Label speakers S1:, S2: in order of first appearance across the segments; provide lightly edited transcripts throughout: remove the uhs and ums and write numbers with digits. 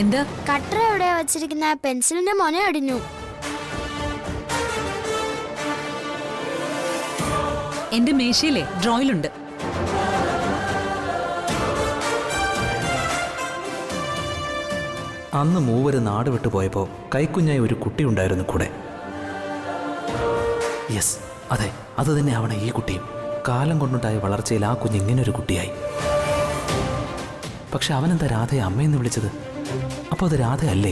S1: എന്താ?
S2: കട്ടർ എവിടെയാ വെച്ചിരിക്കുന്ന? പെൻസിലിന്റെ മൊന അടിഞ്ഞു.
S1: എന്റെ മേശയിലെ ഡ്രോയിലുണ്ട്.
S3: അന്ന് മൂവര് നാട് വിട്ടു പോയപ്പോൾ കൈക്കുഞ്ഞായി ഒരു കുട്ടി ഉണ്ടായിരുന്നു കൂടെ. യെസ്, അതെ, അത് തന്നെ ആവണം ഈ കുട്ടിയും. കാലം കൊണ്ടുണ്ടായ വളർച്ചയിൽ ആ കുഞ്ഞ് ഇങ്ങനൊരു കുട്ടിയായി. പക്ഷെ അവനെന്താ രാധയെ അമ്മയെന്ന് വിളിച്ചത്? അപ്പോൾ അത് രാധയല്ലേ?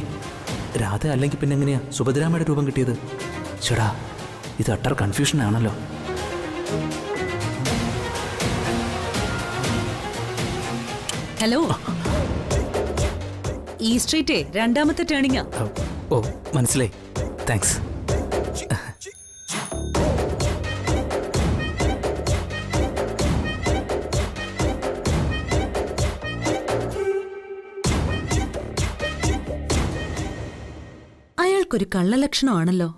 S3: രാധ അല്ലെങ്കിൽ പിന്നെ എങ്ങനെയാ സുഭദ്രാമയുടെ രൂപം കിട്ടിയത്? ചേടാ, ഇത് അട്ടർ കൺഫ്യൂഷൻ ആണല്ലോ.
S1: ഹലോ, ഈ സ്ട്രീറ്റേ രണ്ടാമത്തെ ടേണിംഗാ.
S3: ഓ, മനസ്സിലായി. താങ്ക്സ്.
S1: അയാൾക്കൊരു കള്ളലക്ഷണമാണല്ലോ.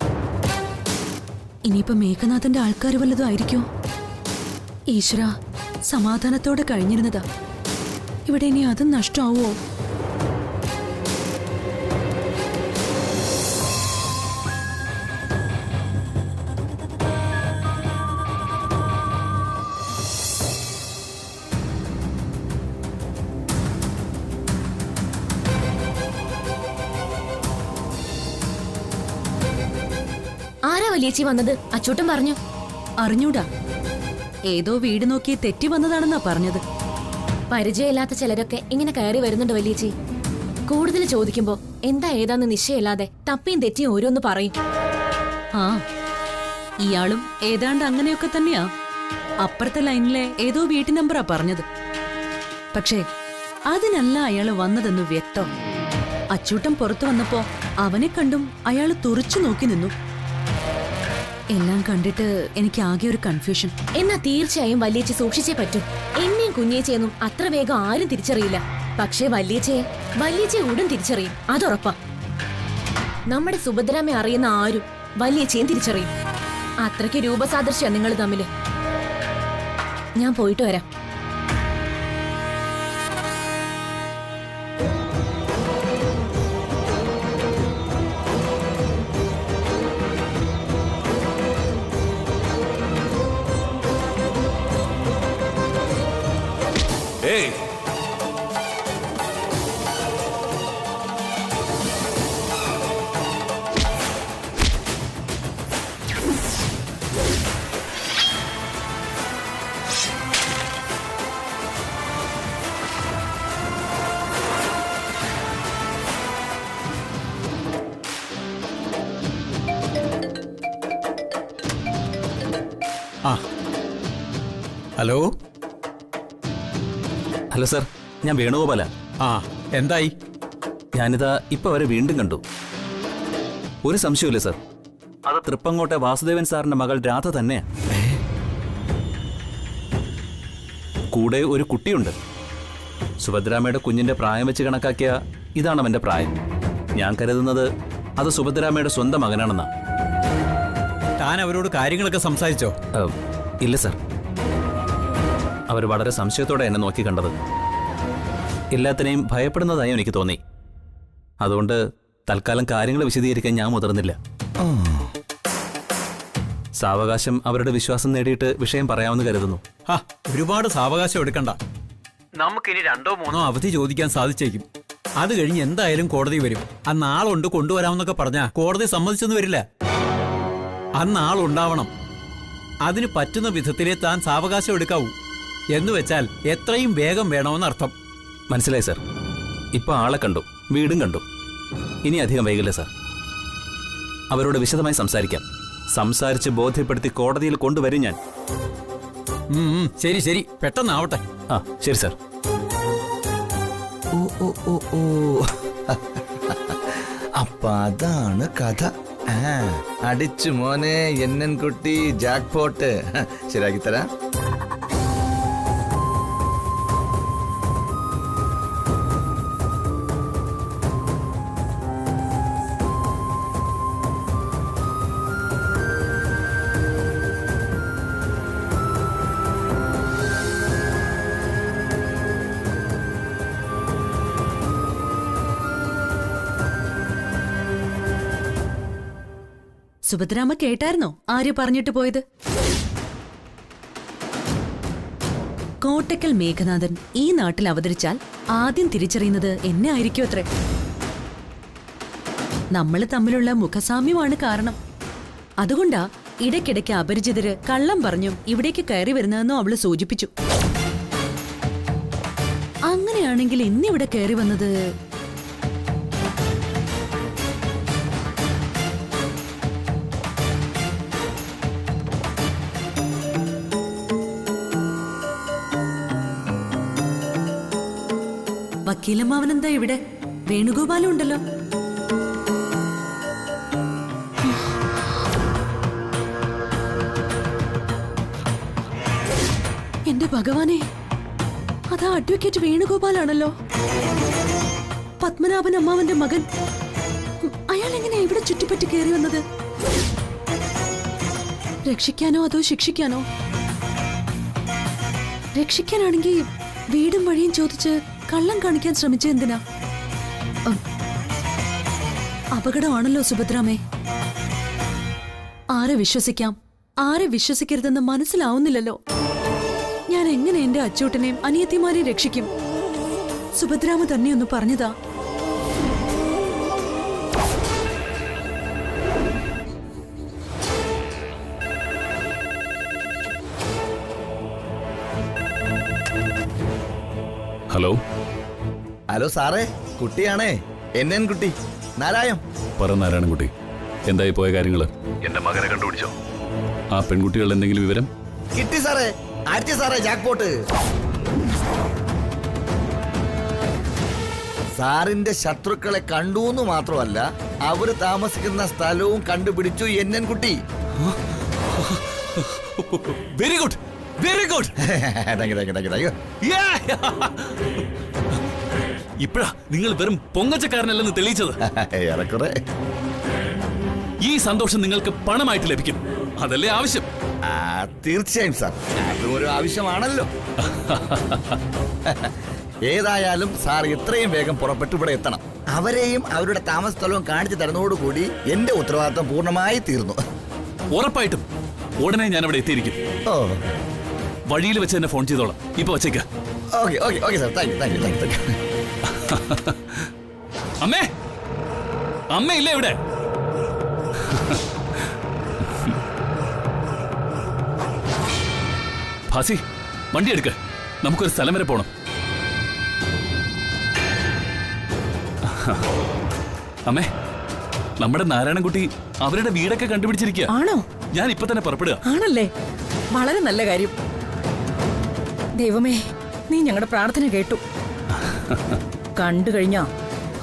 S1: ഇനിയിപ്പോ മേഘനാഥന്റെ ആൾക്കാർ വല്ലതും ആയിരിക്കോ? ഈശ്വര, സമാധാനത്തോടെ കഴിഞ്ഞിരുന്നതാ. ഇവിടെ ഇനി അതും നഷ്ടമാവോ?
S4: ആരാ വലിയേച്ചി വന്നത്? അച്ചൂട്ടൻ പറഞ്ഞു.
S1: അറിഞ്ഞൂടാ, ഏതോ വീട് നോക്കി തെറ്റി വന്നതാണെന്നാ പറഞ്ഞത്.
S4: പരിചയമില്ലാത്ത ചിലരൊക്കെ ഇങ്ങനെ കയറി വരുന്നുണ്ട് വലിയേച്ചി. കൂടുതൽ ചോദിക്കുമ്പോ എന്താ ഏതാന്ന് നിശ്ചയമില്ലാതെ തപ്പിയും തെറ്റിയും ഓരോന്ന് പറയും.
S1: ആ, ഇയാളും ഏതാണ്ട് അങ്ങനെയൊക്കെ തന്നെയാ. അപ്പുറത്തെ ലൈനിലെ ഏതോ വീട്ടു നമ്പറാ പറഞ്ഞത്. പക്ഷേ അതിനല്ല അയാള് വന്നതെന്ന് വ്യക്തം. അച്ചൂട്ടൻ പുറത്തു വന്നപ്പോ അവനെ കണ്ടും അയാള് തുറിച്ചു നോക്കി നിന്നു. എല്ലാം കണ്ടിട്ട് എനിക്ക് ആകെ ഒരു കൺഫ്യൂഷൻ.
S4: എന്നാ തീർച്ചയായും വലിയേച്ചി സൂക്ഷിച്ചേ പറ്റൂ. എന്നെയും കുഞ്ഞേച്ചയൊന്നും അത്ര വേഗം ആരും തിരിച്ചറിയില്ല. പക്ഷേ വലിയേച്ചിയെ ഉടൻ തിരിച്ചറിയും, അതുറപ്പാ. നമ്മുടെ സുഭദ്രാമ്മയെ അറിയുന്ന ആരും വലിയേച്ചിയും തിരിച്ചറിയും. അത്രയ്ക്ക് രൂപസാദൃശ്യ നിങ്ങൾ തമ്മില്. ഞാൻ പോയിട്ട് വരാം.
S3: ഏയ്,
S5: ഹലോ
S3: ഹലോ സാർ, ഞാൻ വേണുഗോപാല.
S5: എന്തായി?
S3: ഞാനിതാ ഇപ്പൊ അവരെ വീണ്ടും കണ്ടു. ഒരു സംശയമില്ല സാർ, അത് തൃപ്പങ്ങോട്ടെ വാസുദേവൻ സാറിന്റെ മകൾ രാധ തന്നെയാ. കൂടെ ഒരു കുട്ടിയുണ്ട്. സുഭദ്രാമയുടെ കുഞ്ഞിന്റെ പ്രായം വെച്ച് കണക്കാക്കിയ ഇതാണ് അവന്റെ പ്രായം. ഞാൻ കരുതുന്നത് അത് സുഭദ്രാമയുടെ സ്വന്തം മകനാണെന്നാ.
S5: താൻ അവരോട് കാര്യങ്ങളൊക്കെ സംസാരിച്ചോ?
S3: ഇല്ല സാർ, അവർ വളരെ സംശയത്തോടെ എന്നെ നോക്കി കണ്ടത്. എല്ലാത്തിനെയും ഭയപ്പെടുന്നതായി എനിക്ക് തോന്നി. അതുകൊണ്ട് തൽക്കാലം കാര്യങ്ങൾ വിശദീകരിക്കാൻ ഞാൻ മുതിർന്നില്ല. സാവകാശം അവരുടെ വിശ്വാസം നേടിയിട്ട് വിഷയം പറയാമെന്ന് കരുതുന്നു.
S5: ഒരുപാട് സാവകാശം എടുക്കണ്ട. നമുക്കിനി 2-3 അവധി ചോദിക്കാൻ സാധിച്ചേക്കും. അത് കഴിഞ്ഞ് എന്തായാലും കോടതി വരും. അന്ന് ആളുണ്ട് കൊണ്ടുവരാമെന്നൊക്കെ പറഞ്ഞാ കോടതി സമ്മതിച്ചെന്ന് വരില്ല. അന്ന് ആളുണ്ടാവണം. അതിന് പറ്റുന്ന വിധത്തിലേ താൻ സാവകാശം എടുക്കാവൂ. എന്ന് വെച്ചാൽ എത്രയും വേഗം വേണമെന്നർത്ഥം.
S3: മനസ്സിലായി സാർ. ഇപ്പൊ ആളെ കണ്ടു, വീടും കണ്ടു. ഇനി അധികം വൈകില്ല സാർ. അവരോട് വിശദമായി സംസാരിക്കാം. സംസാരിച്ച് ബോധ്യപ്പെടുത്തി കോടതിയിൽ കൊണ്ടുവരും ഞാൻ.
S5: ശരി ശരി, പെട്ടെന്നാവട്ടെ.
S3: ശരി സാർ.
S6: അപ്പൊ അതാണ് കഥ. അടിച്ചു മോനെ എന്നൻ കുട്ടി, ജാക്ക് പോട്ട് ശരിയാക്കി തരാം.
S1: സുഭദ്രാമ്മ കേട്ടായിരുന്നോ ആര്യ പറഞ്ഞിട്ട് പോയത്? കോട്ടക്കൽ മേഘനാഥൻ ഈ നാട്ടിൽ അവതരിച്ചാൽ ആദ്യം തിരിച്ചറിയുന്നത് എന്നെ ആയിരിക്കും അത്രേ. നമ്മൾ തമ്മിലുള്ള മുഖസാമ്യമാണ് കാരണം. അതുകൊണ്ടാ ഇടയ്ക്കിടയ്ക്ക് അപരിചിതര് കള്ളം പറഞ്ഞും ഇവിടേക്ക് കയറി വരുന്നതെന്നോ അവള് സൂചിപ്പിച്ചു. അങ്ങനെയാണെങ്കിൽ ഇന്നിവിടെ കയറി വന്നത് വക്കീലമ്മാവനെന്താ ഇവിടെ? വേണുഗോപാലും ഉണ്ടല്ലോ. എന്റെ ഭഗവാനെ, അതാ അഡ്വക്കേറ്റ് വേണുഗോപാലാണല്ലോ, പത്മനാഭൻ അമ്മാവന്റെ മകൻ. അയാൾ എങ്ങനെയാ ഇവിടെ ചുറ്റിപ്പറ്റി കയറി വന്നത്? രക്ഷിക്കാനോ അതോ ശിക്ഷിക്കാനോ? രക്ഷിക്കാനാണെങ്കിൽ വീടും വഴിയും ചോദിച്ച് കള്ളം കാണിക്കാൻ ശ്രമിച്ച എന്തിനാ? അപകടമാണല്ലോ സുഭദ്രാമേ. ആരെ വിശ്വസിക്കാം, ആരെ വിശ്വസിക്കരുതെന്ന് മനസ്സിലാവുന്നില്ലല്ലോ. ഞാൻ എങ്ങനെ എന്റെ അച്ചൂട്ടനെയും അനിയത്തിമാരെയും രക്ഷിക്കും? സുഭദ്രാമ തന്നെയൊന്ന് പറഞ്ഞതാ.
S7: ഹലോ
S6: ഹലോ സാറേ, കുട്ടിയാണേ, എൻ കുട്ടി, നാരായം.
S7: പറ നാരായണൻകുട്ടി, എന്തായി പോയ കാര്യങ്ങള്? എന്റെ മകനെ കണ്ടുപിടിച്ചോ? ആ പെൺകുട്ടികളുടെ എന്തെങ്കിലും വിവരം?
S6: കിട്ടി സാറേ, അടിച്ചു സാറേ, ജാക്ക്പോട്ട്. സാറിന്റെ ശത്രുക്കളെ കണ്ടൂന്ന് മാത്രമല്ല, അവര് താമസിക്കുന്ന സ്ഥലവും കണ്ടുപിടിച്ചു എൻ കുട്ടി.
S7: Very good, very good. ഇപ്പഴാ നിങ്ങൾ വെറും പൊങ്ങച്ചക്കാരനല്ലെന്ന് തെളിയിച്ചത്.
S6: ഏറെക്കുറെ.
S7: ഈ സന്തോഷം നിങ്ങൾക്ക് പണമായിട്ട് ലഭിക്കും, അതല്ലേ ആവശ്യം?
S6: തീർച്ചയായും സാർ, അതും ഒരു ആവശ്യമാണല്ലോ. ഏതായാലും സാർ എത്രയും വേഗം പുറപ്പെട്ട് ഇവിടെ എത്തണം. അവരെയും അവരുടെ താമസ സ്ഥലവും കാണിച്ചു തരുന്നതോടുകൂടി എന്റെ ഉത്തരവാദിത്തം പൂർണ്ണമായി തീർന്നു.
S7: ഉറപ്പായിട്ടും ഉടനെ ഞാൻ അവിടെ എത്തിയിരിക്കും.
S6: ഓ,
S7: വഴിയിൽ വെച്ച് തന്നെ ഫോൺ ചെയ്തോളാം. ഇപ്പൊ വച്ചേക്ക.
S6: Okay okay okay sir, thank you thank you thank you.
S7: അമ്മേ, അമ്മ ഇല്ലേ ഇവിടെ? ഭാസി, വണ്ടി എടുക്ക, നമുക്കൊരു സ്ഥലം വരെ പോണം. അമ്മേ, നമ്മുടെ നാരായണൻകുട്ടി അവരുടെ വീടൊക്കെ കണ്ടുപിടിച്ചിരിക്കുക.
S8: ആണോ?
S7: ഞാൻ ഇപ്പൊ തന്നെ പുറപ്പെടുക.
S8: ആണല്ലേ, വളരെ നല്ല കാര്യം. ദൈവമേ, നീ ഞങ്ങളുടെ പ്രാർത്ഥന കേട്ടു. കണ്ടു കഴിഞ്ഞാ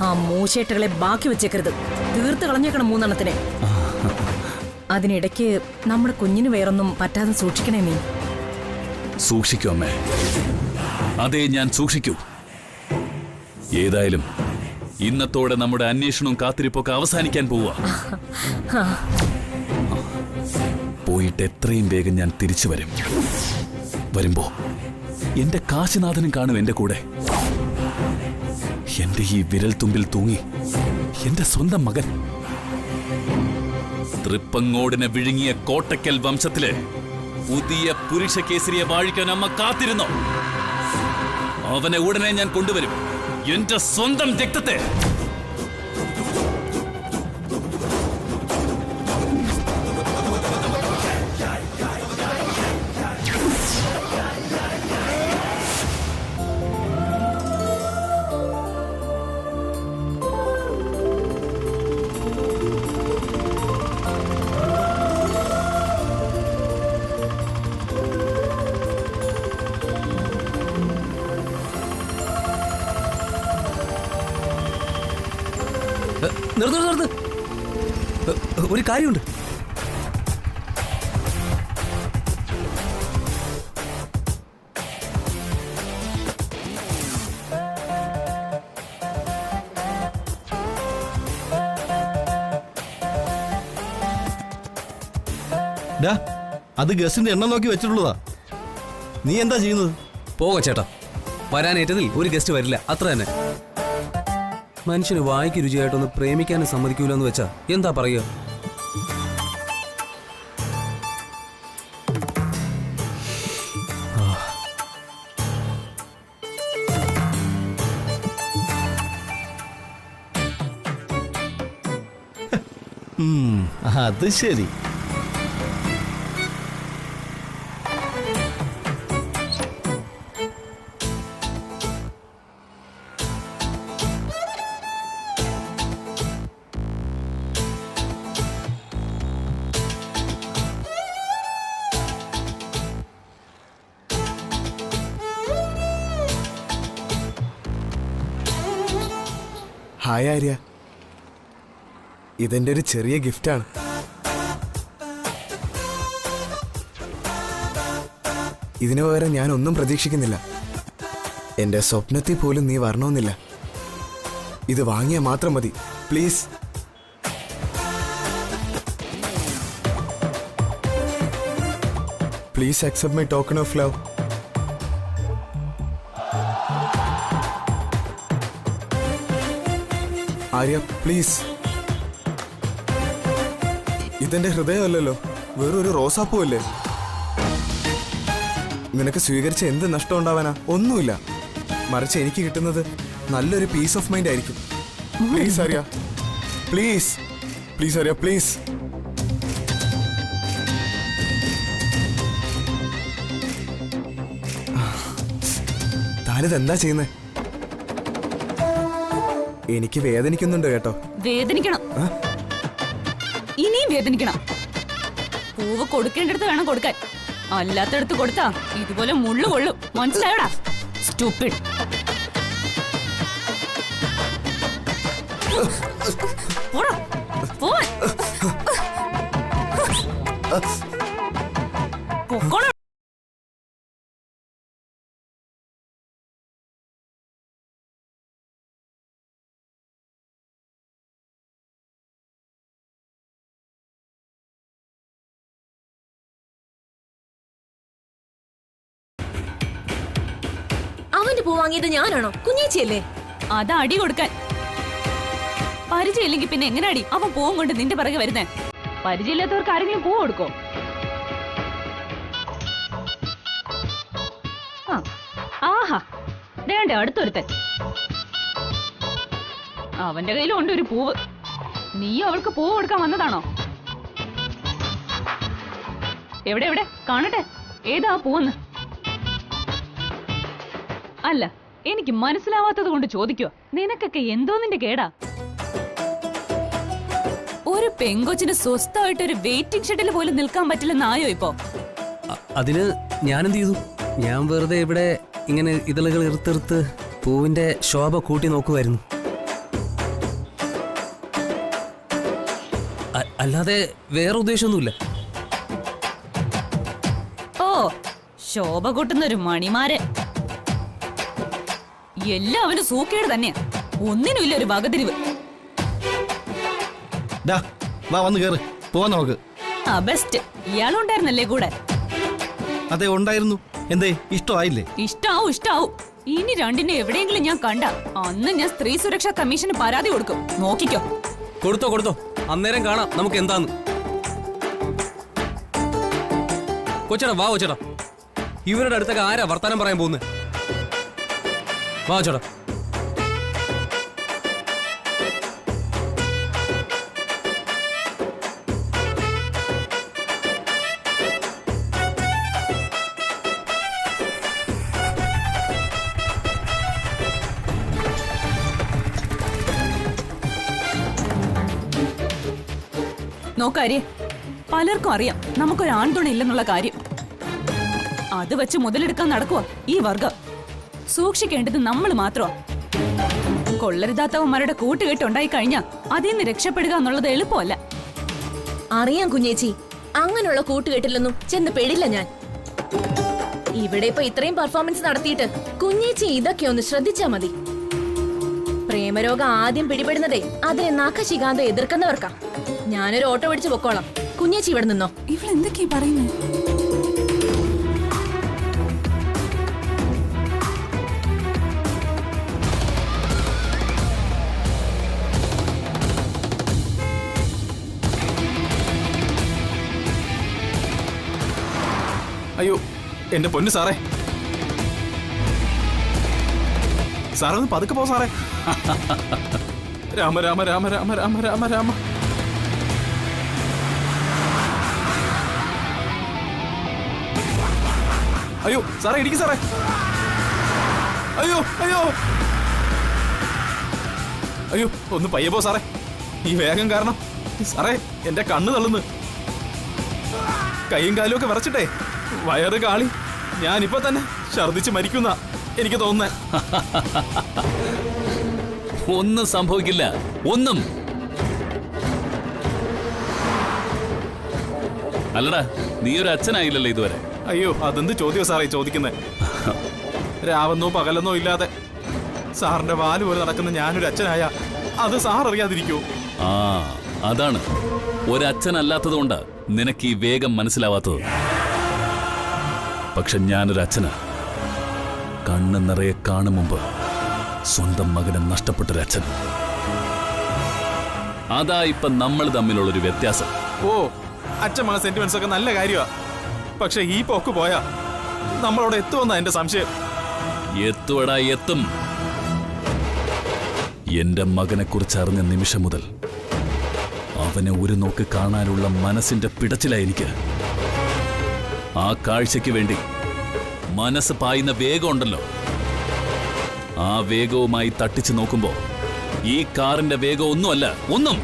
S8: ആ മൂശേട്ടകളെ ബാക്കി വെച്ചേക്കരുത്, തീർത്ത് കളഞ്ഞേക്കണം 3 എണ്ണത്തിനെ. അതിനിടയ്ക്ക് നമ്മുടെ കുഞ്ഞിന് വേറൊന്നും പറ്റാതെ സൂക്ഷിക്കണേ നീ.
S7: സൂക്ഷിക്കൂ അമ്മേ, അതേ ഞാൻ സൂക്ഷിക്കൂ. ഏതായാലും ഇന്നത്തോടെ നമ്മുടെ അന്വേഷണവും കാത്തിരിപ്പൊക്കെ അവസാനിക്കാൻ പോവുക. പോയിട്ട് എത്രയും വേഗം ഞാൻ തിരിച്ചു വരും. വരുമ്പോ എന്റെ കാശിനാഥനും കാണും എന്റെ കൂടെ. എന്റെ ഈ വിരൽ തുമ്പിൽ തൂങ്ങി എന്റെ സ്വന്തം മകൻ. തൃപ്പങ്ങോടിനെ വിഴുങ്ങിയ കോട്ടക്കൽ വംശത്തിലെ പുതിയ പുരുഷ കേസരിയെ വാഴിക്കാൻ അമ്മ കാത്തിരുന്നോ? അവനെ ഉടനെ ഞാൻ കൊണ്ടുവരും, എന്റെ സ്വന്തം രക്തത്തെ.
S3: നിർത്ത്, ഒരു കാര്യമുണ്ട്.
S9: അത് ഗസ്റ്റിന്റെ എണ്ണം നോക്കി വെച്ചിട്ടുള്ളതാ. നീ എന്താ ചെയ്യുന്നത്?
S3: പോക ചേട്ടാ, വരാനേറ്റതിൽ ഒരു ഗസ്റ്റ് വരില്ല, അത്ര തന്നെ. മനുഷ്യന് വായിക്ക് രുചിയായിട്ടൊന്ന് പ്രേമിക്കാനും സമ്മതിക്കൂലെന്ന് വെച്ചാ എന്താ പറയുക?
S9: അത് ശരി.
S10: ഹായ് ആര്യ, ഇതെന്റെ ഒരു ചെറിയ ഗിഫ്റ്റാണ്. ഇതിനു പകരം ഞാൻ ഒന്നും പ്രതീക്ഷിക്കുന്നില്ല. എന്റെ സ്വപ്നത്തിൽ പോലും നീ വരണമെന്നില്ല. ഇത് വാങ്ങിയാൽ മാത്രം മതി, please. Please accept my token of love. Arya please. ഇതെന്റെ ഹൃദയമല്ലല്ലോ, വേറൊരു റോസാപ്പൂ അല്ലേ. നിനക്ക് സ്വീകരിച്ച എന്ത് നഷ്ടം ഉണ്ടാവാനാ? ഒന്നുമില്ല. മറിച്ച് എനിക്ക് കിട്ടുന്നത് നല്ലൊരു പീസ് ഓഫ് മൈൻഡ് ആയിരിക്കും. Please Arya, please. Please Arya, please. താനിത് എന്താ ചെയ്യുന്നേ? എനിക്ക് വേദനിക്കുന്നുണ്ട് കേട്ടോ.
S1: വേദനിക്കണം, ഇനിയും വേദനിക്കണം. പൂവ് കൊടുക്കേണ്ടടുത്ത് വേണം കൊടുക്കാൻ, അല്ലാത്തടത്ത് കൊടുത്താ ഇതുപോലെ മുള്ളു കൊള്ളും. മനസ്സിലായോടാ സ്റ്റുപ്പിഡ്.
S4: അവന്റെ പൂ വാങ്ങിയത് ഞാനാണോ? കുഞ്ഞേച്ചിയല്ലേ?
S1: അത് അടി കൊടുക്കാൻ. പരിചയമില്ലെങ്കിൽ പിന്നെ എങ്ങനെ അടി? അവൻ പൂവും കൊണ്ട് നിന്റെ പിറകെ വരുന്നേ. പരിചയമില്ലാത്തവർക്ക് ആരെങ്കിലും പൂ കൊടുക്കോ? ആഹാ, വേണ്ട അടുത്തൊരുത്തൻ. അവന്റെ കയ്യിലും ഉണ്ട് ഒരു പൂവ്. നീയും അവൾക്ക് പൂവ് കൊടുക്കാൻ വന്നതാണോ? എവിടെ എവിടെ കാണട്ടെ, ഏതാ പൂവെന്ന്. അല്ല, എനിക്ക് മനസ്സിലാവാത്തത് കൊണ്ട് ചോദിക്കുക. നിനക്കൊക്കെ എന്തോ നിന്റെ കേടാ? ഒരു പെങ്കൊച്ചിന് സ്വസ്ഥമായിട്ട് ഒരു വെയിറ്റിംഗ് ഷെഡിൽ പോലും നിൽക്കാൻ പറ്റില്ലെന്നായോ ഇപ്പോ?
S3: അതിന് ഞാനെന്ത് ചെയ്തു? ഞാൻ വെറുതെ ഇവിടെ ഇങ്ങനെ ഇതളുകൾ ഇറുത്തെറുത്ത് പൂവിന്റെ ശോഭ കൂട്ടി നോക്കുമായിരുന്നു. അല്ലാതെ വേറെ ഉദ്ദേശമൊന്നുമില്ല.
S1: ഓ, ശോഭ കൂട്ടുന്ന ഒരു മണിമാരൻ. എല്ലാവരും സൂക്കേട് തന്നെയാ, ഒന്നിനുമില്ല ഒരു വകതിരിവ്.
S9: വന്ന് കേറ്, പോവാൻ നമുക്ക്.
S1: ആ ബെസ്റ്റ്. ഇയാളുണ്ടായിരുന്നല്ലേ കൂടെ?
S9: അതെ ഉണ്ടായിരുന്നു. എന്തേ, ഇഷ്ടമായില്ലേ?
S1: ഇഷ്ടാവും. ഇനി രണ്ടിനെ എവിടെയെങ്കിലും ഞാൻ കണ്ട അന്ന് ഞാൻ സ്ത്രീ സുരക്ഷാ കമ്മീഷന് പരാതി കൊടുക്കും. നോക്കിക്കോ.
S3: കൊടുത്തോ, അന്നേരം കാണാം നമുക്ക് എന്താന്ന്. കൊച്ചടാ വാ, കൊച്ചടാ. ഇവരുടെ അടുത്തൊക്കെ ആരാ വർത്താനം പറയാൻ പോകുന്നത്? വാ ചേട്ടാ.
S1: നോക്കാര്യേ, പലർക്കും അറിയാം നമുക്കൊരു ആൺതുണ ഇല്ലെന്നുള്ള കാര്യം. അത് വെച്ച് മുതലെടുക്കാൻ നടക്കുക ഈ വർഗം. സൂക്ഷിക്കേണ്ടത് നമ്മൾ മാത്രമാ. കൊള്ളരുതാത്തവന്മാരുടെ കൂട്ടുകെട്ടുണ്ടായി കഴിഞ്ഞാൽ അതിൽ നിന്ന് രക്ഷപ്പെടുക എന്നുള്ളത് എളുപ്പമല്ല.
S4: അറിയാം കുഞ്ഞേച്ചി, അങ്ങനെയുള്ള കൂട്ടുകെട്ടിലൊന്നും ചെന്ന് പെടില്ല ഞാൻ. ഇവിടെ ഇപ്പൊ ഇത്രയും പെർഫോമൻസ് നടത്തിയിട്ട് കുഞ്ഞേച്ചി ഇതൊക്കെ ഒന്ന് ശ്രദ്ധിച്ചാ മതി. പ്രേമരോഗം ആദ്യം പിടിപെടുന്നതേ അതിനെ നഖശികാന്തം എതിർക്കുന്നവർക്കാ. ഞാനൊരു ഓട്ടോ പിടിച്ച് പൊക്കോളാം. കുഞ്ഞേച്ചി ഇവിടെ നിന്നോ.
S1: ഇവളെന്തൊക്കെയാ പറയുന്നത്?
S11: അയ്യോ എന്റെ പൊന്നു സാറേ, സാറേ ഒന്ന് പതുക്കെ പോ സാറേ. രാമ രാമ രാമ രാമ രാമ രാമ രാമ. അയ്യോ സാറേ ഇടിക്കും സാറേ. അയ്യോ അയ്യോ അയ്യോ ഒന്ന് പയ്യെ പോ സാറേ. ഈ വേഗം കാരണം സാറേ എന്റെ കണ്ണ് തള്ളുന്നു. കൈയും കാലും ഒക്കെ വിറച്ചിട്ടേ വയറ് കാളി ഞാനിപ്പോ തന്നെ ഛർദിച്ച് മരിക്കുന്ന എനിക്ക് തോന്നുന്നേ.
S7: ഒന്നും സംഭവിക്കില്ല, ഒന്നും. അല്ലടാ, നീ ഒരു അച്ഛനായില്ലല്ലോ ഇതുവരെ.
S11: അയ്യോ അതെന്ത് ചോദ്യമോ സാറേ ചോദിക്കുന്നേ. രാവെന്നോ പകലെന്നോ ഇല്ലാതെ സാറിന്റെ വാല് പോലെ നടക്കുന്ന ഞാനൊരു അച്ഛനായ അത് സാർ അറിയാതിരിക്കുമോ?
S7: ആ അതാണ്, ഒരച്ഛനല്ലാത്തത് കൊണ്ട് നിനക്ക് ഈ വേഗം മനസ്സിലാവാത്തത്. പക്ഷെ ഞാനൊരു അച്ഛനാ. കണ്ണ് നിറയെ കാണും മുമ്പ് സ്വന്തം മകനെ നഷ്ടപ്പെട്ടൊരച്ഛൻ. അതാ ഇപ്പൊ നമ്മൾ തമ്മിലുള്ളൊരു വ്യത്യാസം.
S11: ഓ അച്ഛന്മാരുടെ സെന്റിമെന്റ്സ് ഒക്കെ നല്ല കാര്യമാ. പക്ഷെ ഈ പോക്ക് പോയാ നമ്മളവിടെ എത്തുമെന്നാ എന്റെ സംശയം.
S7: എത്തുവടാ, എത്തും. എന്റെ മകനെ കുറിച്ച് അറിഞ്ഞ നിമിഷം മുതൽ അവനെ ഒരു നോക്ക് കാണാനുള്ള മനസ്സിന്റെ പിടച്ചിലാ എനിക്ക്. ആ കാഴ്ചയ്ക്ക് വേണ്ടി മനസ്സ് പായുന്ന വേഗമുണ്ടല്ലോ, ആ വേഗവുമായി തട്ടിച്ചു നോക്കുമ്പോ ഈ കാറിന്റെ വേഗം ഒന്നുമല്ല, ഒന്നും.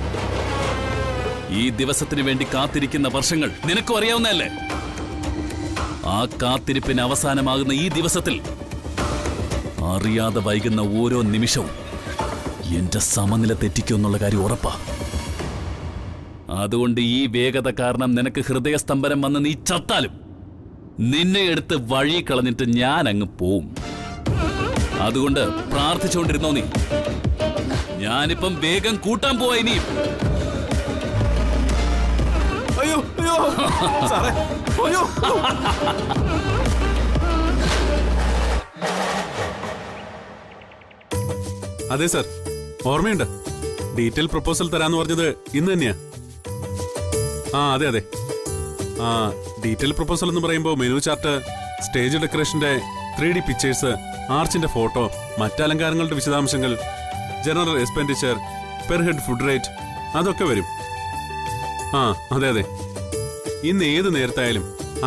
S7: ഈ ദിവസത്തിന് വേണ്ടി കാത്തിരിക്കുന്ന വർഷങ്ങൾ നിനക്കും അറിയാവുന്നതല്ലേ? ആ കാത്തിരിപ്പിന് അവസാനമാകുന്ന ഈ ദിവസത്തിൽ അറിയാതെ വൈകുന്ന ഓരോ നിമിഷവും എന്റെ സമനില തെറ്റിക്കുമെന്നുള്ള കാര്യം ഉറപ്പാ. അതുകൊണ്ട് ഈ വേഗത കാരണം നിനക്ക് ഹൃദയസ്തംഭനം വന്ന് നീ ചത്താലും നിന്നെ എടുത്ത് വഴി കളഞ്ഞിട്ട് ഞാൻ അങ്ങ് പോവും. അതുകൊണ്ട് പ്രാർത്ഥിച്ചുകൊണ്ടിരുന്നോ നീ. ഞാനിപ്പം വേഗം കൂട്ടാൻ പോവാ ഇനിയും.
S11: അയ്യോ അയ്യോ സാറേ അയ്യോ.
S12: അതെ സാർ, ഓർമ്മയുണ്ട്. ഡീറ്റെയിൽ പ്രപ്പോസൽ തരാന്ന് പറഞ്ഞത് ഇന്ന് തന്നെയാ. ആ അതെ അതെ. ആ ഡീറ്റെയിൽ പ്രപ്പോസൽ എന്ന് പറയുമ്പോൾ മെനു ചാർട്ട്, സ്റ്റേജ് ഡെക്കറേഷന്റെ 3D പിക്ചേഴ്സ്, ആർച്ചിന്റെ ഫോട്ടോ, മറ്റലങ്കാരങ്ങളുടെ വിശദാംശങ്ങൾ, general expenditure, per head food rate, അതൊക്കെ വരും. ആ അതെ അതെ. ഇന്ന് ഏത് നേരത്തായാലും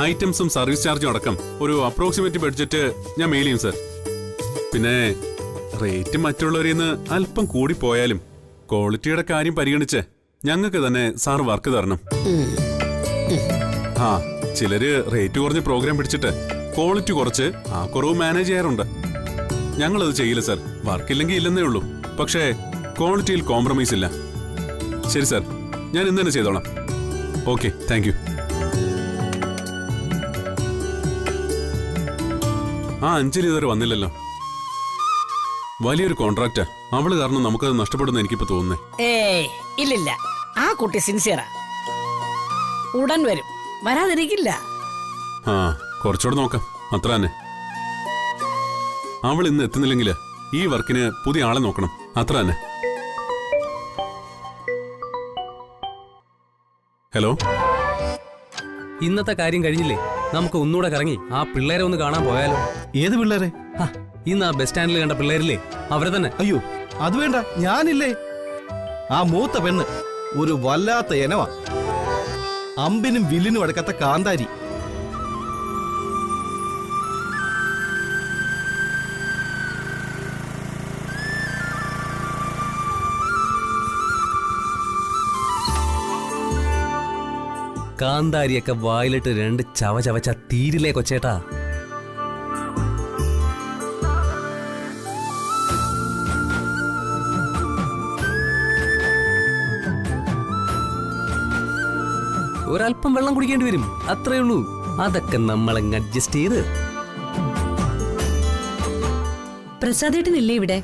S12: ഐറ്റംസും സർവീസ് ചാർജും അടക്കം ഒരു അപ്രോക്സിമേറ്റ് ബഡ്ജറ്റ് ഞാൻ മെയിൽ ചെയ്യും സാർ. പിന്നെ റേറ്റ് മറ്റുള്ളവരിൽ നിന്ന് അല്പം കൂടിപ്പോയാലും ക്വാളിറ്റിയുടെ കാര്യം പരിഗണിച്ച് ഞങ്ങൾക്ക് തന്നെ സാർ വർക്ക് തരണം. ആ ചിലര് റേറ്റ് കുറഞ്ഞ് പ്രോഗ്രാം പിടിച്ചിട്ട് ക്വാളിറ്റി കുറച്ച് ആ കുറവ് മാനേജ് ചെയ്യാറുണ്ട്. ഞങ്ങളത് ചെയ്യില്ല സാർ. വർക്കില്ലെങ്കിൽ ഇല്ലെന്നേ ഉള്ളൂ, പക്ഷേ ക്വാളിറ്റിയിൽ കോംപ്രമൈസ് ഇല്ല. ശരി സാർ, ഞാൻ ഇന്ന് തന്നെ ചെയ്തോളാം. Okay, thank you. ആ അഞ്ജലി ഇതുവരെ വന്നില്ലല്ലോ. വലിയൊരു കോൺട്രാക്റ്റാ. അവള് കാരണം നമുക്കത് നഷ്ടപ്പെടുന്ന എനിക്കിപ്പോ തോന്നുന്നേ.
S8: ഏയ് ഇല്ലില്ല, ആ കുട്ടി സിൻസിയറാ. ഉടൻ വരും, വരാതിരിക്കില്ല.
S12: ആ കുറച്ചുകൂടെ നോക്കാം, അത്ര തന്നെ. അവൾ ഇന്ന് എത്തുന്നില്ലെങ്കിൽ ഈ വർക്കിന് പുതിയ ആളെ നോക്കണം, അത്ര തന്നെ. ഹലോ,
S13: ഇന്നത്തെ കാര്യം കഴിഞ്ഞില്ലേ? നമുക്ക് ഒന്നുകൂടെ കറങ്ങി ആ പിള്ളേരെ ഒന്ന് കാണാൻ പോയാലോ?
S9: ഏത് പിള്ളേരെ?
S13: ഇന്ന് ആ ബസ് സ്റ്റാൻഡിൽ കണ്ട പിള്ളേരില്ലേ, അവരെ തന്നെ.
S9: അയ്യോ അത് വേണ്ട, ഞാനില്ലേ. ആ മൂത്ത പെണ്ണ് ഒരു വല്ലാത്ത എനവാ. അമ്പിനും വില്ലിനും അടക്കാത്ത കാന്താരി.
S13: കാന്താരിയൊക്കെ വായിലിട്ട് 2 ചവ ചവച്ച തീരിലേ കൊച്ചേട്ടാ. ഒരല്പം വെള്ളം കുടിക്കേണ്ടി വരും, അത്രേ ഉള്ളൂ. അതൊക്കെ നമ്മളങ്ങ് അഡ്ജസ്റ്റ് ചെയ്ത്.
S1: പ്രസാദേട്ടനില്ലേ ഇവിടെ?